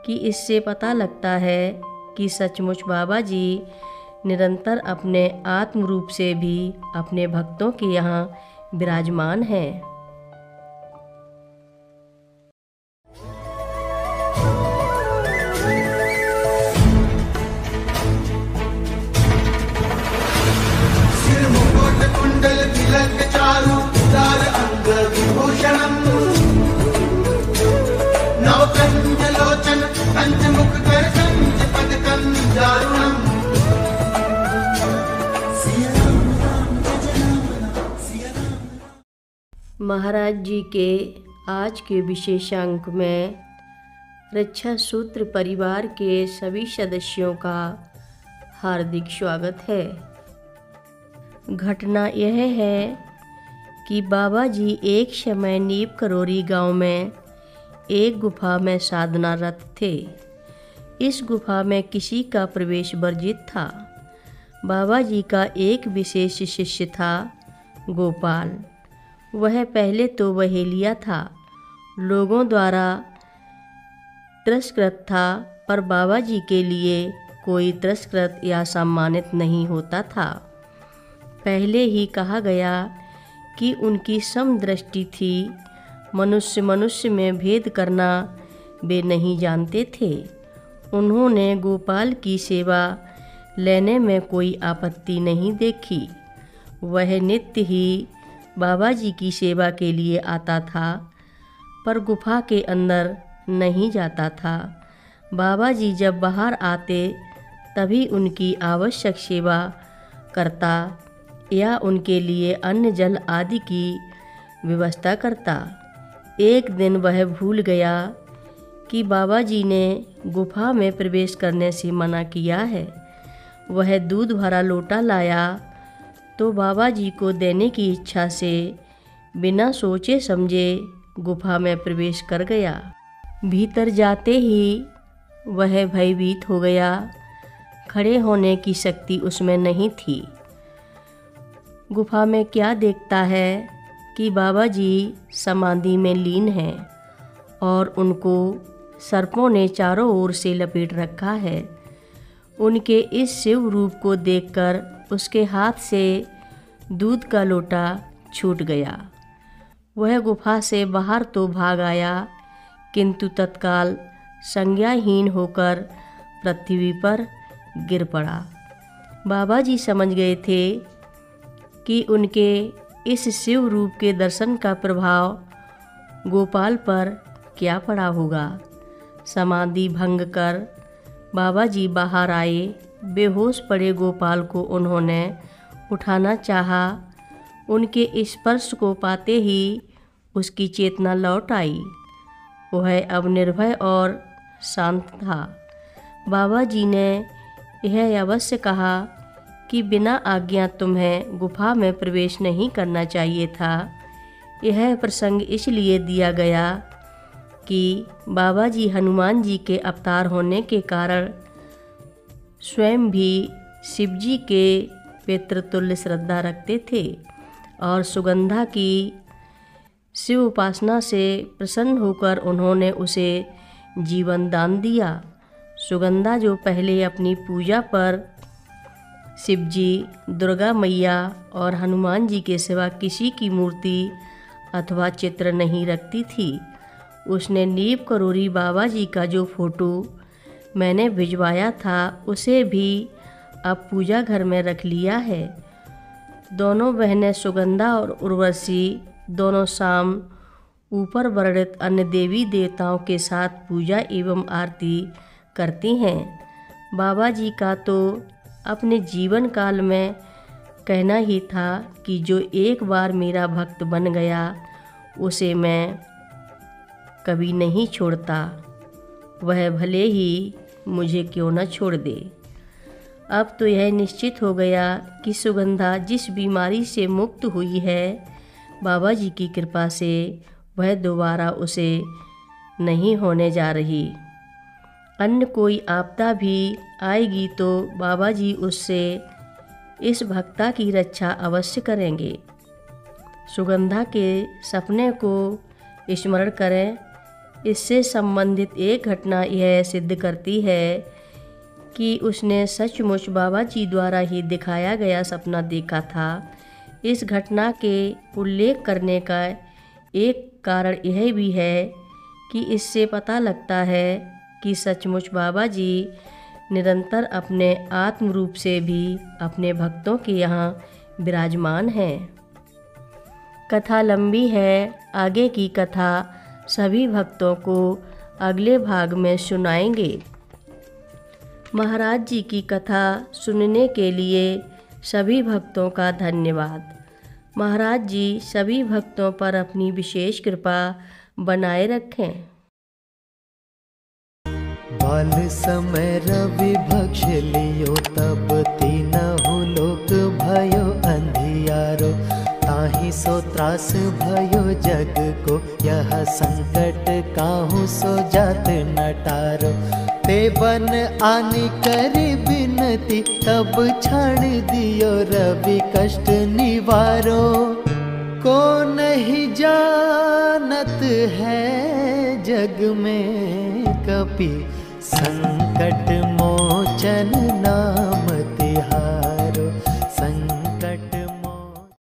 कि इससे पता लगता है कि सचमुच बाबा जी निरंतर अपने आत्म रूप से भी अपने भक्तों के यहाँ विराजमान हैं। सिर मुकुट कुंडल तिलक चारु उदार अंग विभूषणम् नवकंज लोचन पंचमुख कर कंज पद कंजारुणम्। महाराज जी के आज के विशेषांक में रक्षा सूत्र परिवार के सभी सदस्यों का हार्दिक स्वागत है। घटना यह है कि बाबा जी एक समय नीप करोरी गांव में एक गुफा में साधनारत थे। इस गुफा में किसी का प्रवेश वर्जित था। बाबा जी का एक विशेष शिष्य था गोपाल। वह पहले तो बहेलिया था, लोगों द्वारा तिरस्कृत था, पर बाबा जी के लिए कोई तिरस्कृत या सम्मानित नहीं होता था। पहले ही कहा गया कि उनकी समदृष्टि थी, मनुष्य मनुष्य में भेद करना वे नहीं जानते थे। उन्होंने गोपाल की सेवा लेने में कोई आपत्ति नहीं देखी। वह नित्य ही बाबा जी की सेवा के लिए आता था, पर गुफा के अंदर नहीं जाता था। बाबा जी जब बाहर आते तभी उनकी आवश्यक सेवा करता या उनके लिए अन्न जल आदि की व्यवस्था करता। एक दिन वह भूल गया कि बाबा जी ने गुफा में प्रवेश करने से मना किया है। वह दूध भरा लोटा लाया तो बाबा जी को देने की इच्छा से बिना सोचे समझे गुफा में प्रवेश कर गया। भीतर जाते ही वह भयभीत हो गया। खड़े होने की शक्ति उसमें नहीं थी। गुफा में क्या देखता है कि बाबा जी समाधि में लीन हैं और उनको सर्पों ने चारों ओर से लपेट रखा है। उनके इस शिव रूप को देखकर उसके हाथ से दूध का लोटा छूट गया। वह गुफा से बाहर तो भाग आया, किंतु तत्काल संज्ञाहीन होकर पृथ्वी पर गिर पड़ा। बाबा जी समझ गए थे कि उनके इस शिव रूप के दर्शन का प्रभाव गोपाल पर क्या पड़ा होगा। समाधि भंग कर बाबा जी बाहर आए। बेहोश पड़े गोपाल को उन्होंने उठाना चाहा। उनके स्पर्श को पाते ही उसकी चेतना लौट आई। वह अब निर्भय और शांत था। बाबा जी ने यह अवश्य कहा कि बिना आज्ञा तुम्हें गुफा में प्रवेश नहीं करना चाहिए था। यह प्रसंग इसलिए दिया गया कि बाबा जी हनुमान जी के अवतार होने के कारण स्वयं भी शिव जी के पितृतुल्य श्रद्धा रखते थे और सुगंधा की शिव उपासना से प्रसन्न होकर उन्होंने उसे जीवन दान दिया। सुगंधा जो पहले अपनी पूजा पर शिव जी, दुर्गा मैया और हनुमान जी के सिवा किसी की मूर्ति अथवा चित्र नहीं रखती थी, उसने नीप करोरी बाबा जी का जो फोटो मैंने भिजवाया था उसे भी अब पूजा घर में रख लिया है। दोनों बहनें सुगंधा और उर्वशी दोनों शाम ऊपर वर्णित अन्य देवी देवताओं के साथ पूजा एवं आरती करती हैं। बाबा जी का तो अपने जीवन काल में कहना ही था कि जो एक बार मेरा भक्त बन गया उसे मैं कभी नहीं छोड़ता, वह भले ही मुझे क्यों न छोड़ दे। अब तो यह निश्चित हो गया कि सुगंधा जिस बीमारी से मुक्त हुई है, बाबा जी की कृपा से वह दोबारा उसे नहीं होने जा रही। अन्य कोई आपदा भी आएगी तो बाबा जी उससे इस भक्ता की रक्षा अवश्य करेंगे। सुगंधा के सपने को स्मरण करें। इससे संबंधित एक घटना यह सिद्ध करती है कि उसने सचमुच बाबा जी द्वारा ही दिखाया गया सपना देखा था। इस घटना के उल्लेख करने का एक कारण यह भी है कि इससे पता लगता है कि सचमुच बाबा जी निरंतर अपने आत्म रूप से भी अपने भक्तों के यहाँ विराजमान हैं। कथा लंबी है, आगे की कथा सभी भक्तों को अगले भाग में सुनाएंगे। महाराज जी की कथा सुनने के लिए सभी भक्तों का धन्यवाद। महाराज जी सभी भक्तों पर अपनी विशेष कृपा बनाए रखें। बाल समय रवि भक्ष लियो, तब तीनहु लोक भयो अंधियारो। ताहि सो त्रास भयो जग को, यह संकट काहू सो जात न टारो। ते बन आनी करी बिनती, तब छाड़ दियो रवि कष्ट निवारो। को नहीं जानत है जग में कपि, संकट